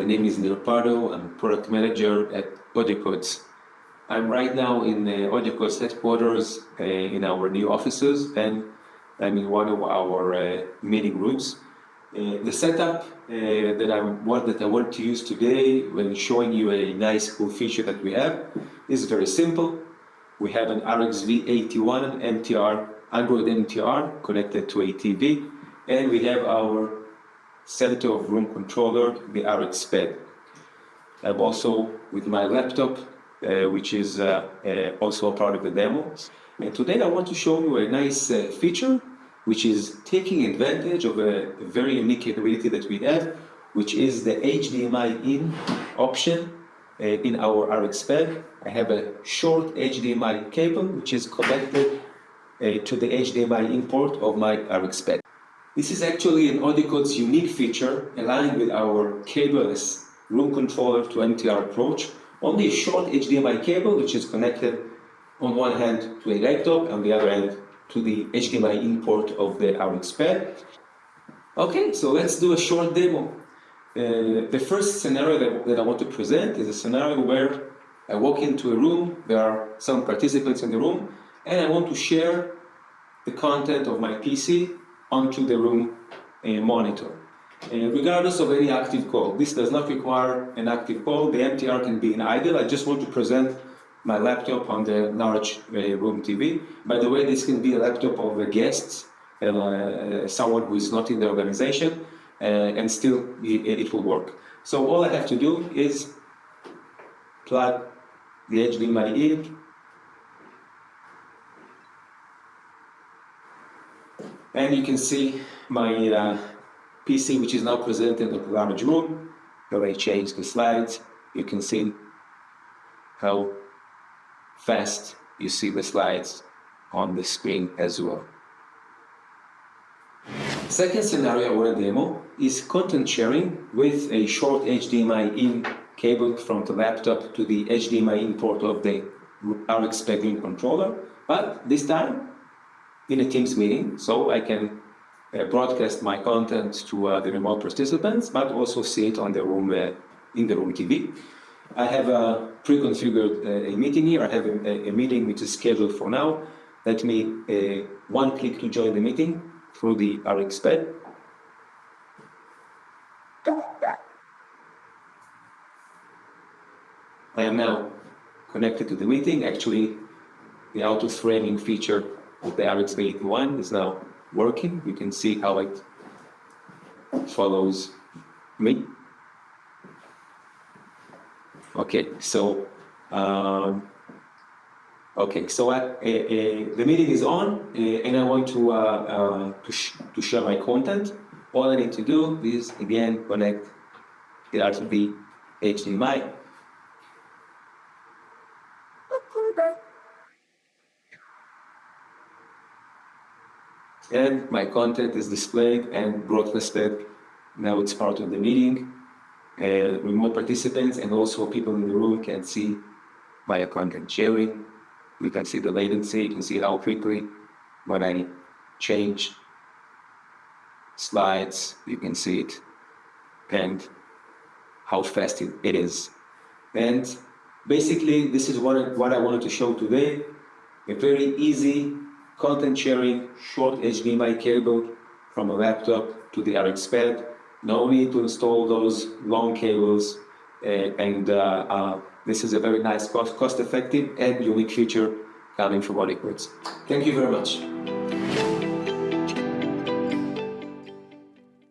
My name is Leopardo. I'm Product Manager at AudioCodes. I'm right now in AudioCodes headquarters in our new offices, and I'm in one of our meeting rooms. The setup that I want to use today when showing you a nice cool feature that we have is very simple. We have an RXV81 MTR, Android MTR connected to a TV, and we have our center of room controller, the RX-Pad. I'm also with my laptop, which is also a part of the demo. And today I want to show you a nice feature, which is taking advantage of a very unique capability that we have, which is the HDMI-in option in our RX-Pad. I have a short HDMI cable, which is connected to the HDMI-in port of my RX-Pad. This is actually an AudioCodes unique feature aligned with our cableless room controller to MTR approach. Only a short HDMI cable which is connected on one hand to a laptop and on the other hand to the HDMI-in port of the RX-Pad. Okay, so let's do a short demo. The first scenario that I want to present is a scenario where I walk into a room, there are some participants in the room, and I want to share the content of my PC onto the room monitor, regardless of any active call. This does not require an active call. The MTR can be in idle. I just want to present my laptop on the large room TV. By the way, this can be a laptop of a guest, someone who is not in the organization, and still it will work. So all I have to do is plug the HDMI in, and you can see my PC, which is now presented in the large room. When I change the slides, you can see how fast you see the slides on the screen as well. Second scenario I want to demo is content sharing with a short HDMI-in cable from the laptop to the HDMI-in port of the RX-Pad room controller, but this time in a Teams meeting, so I can broadcast my content to the remote participants, but also see it on the room in the room TV. I have a pre-configured a meeting here. I have a meeting which is scheduled for now. Let me one click to join the meeting through the RX-Pad. I am now connected to the meeting. Actually, the auto framing feature of the RXV81 is now working. You can see how it follows me. Okay, so the meeting is on, and I want to share my content. All I need to do is again connect the RGB HDMI. And my content is displayed and broadcasted. Now it's part of the meeting. Remote participants and also people in the room can see my content sharing. We can see the latency. You can see how quickly when I change slides, you can see it, and how fast it is. And basically, this is what I wanted to show today. A very easy content sharing, short HDMI cable from a laptop to the RX-Pad. No need to install those long cables, and this is a very nice cost-effective and unique feature coming from AudioCodes. Thank you very much.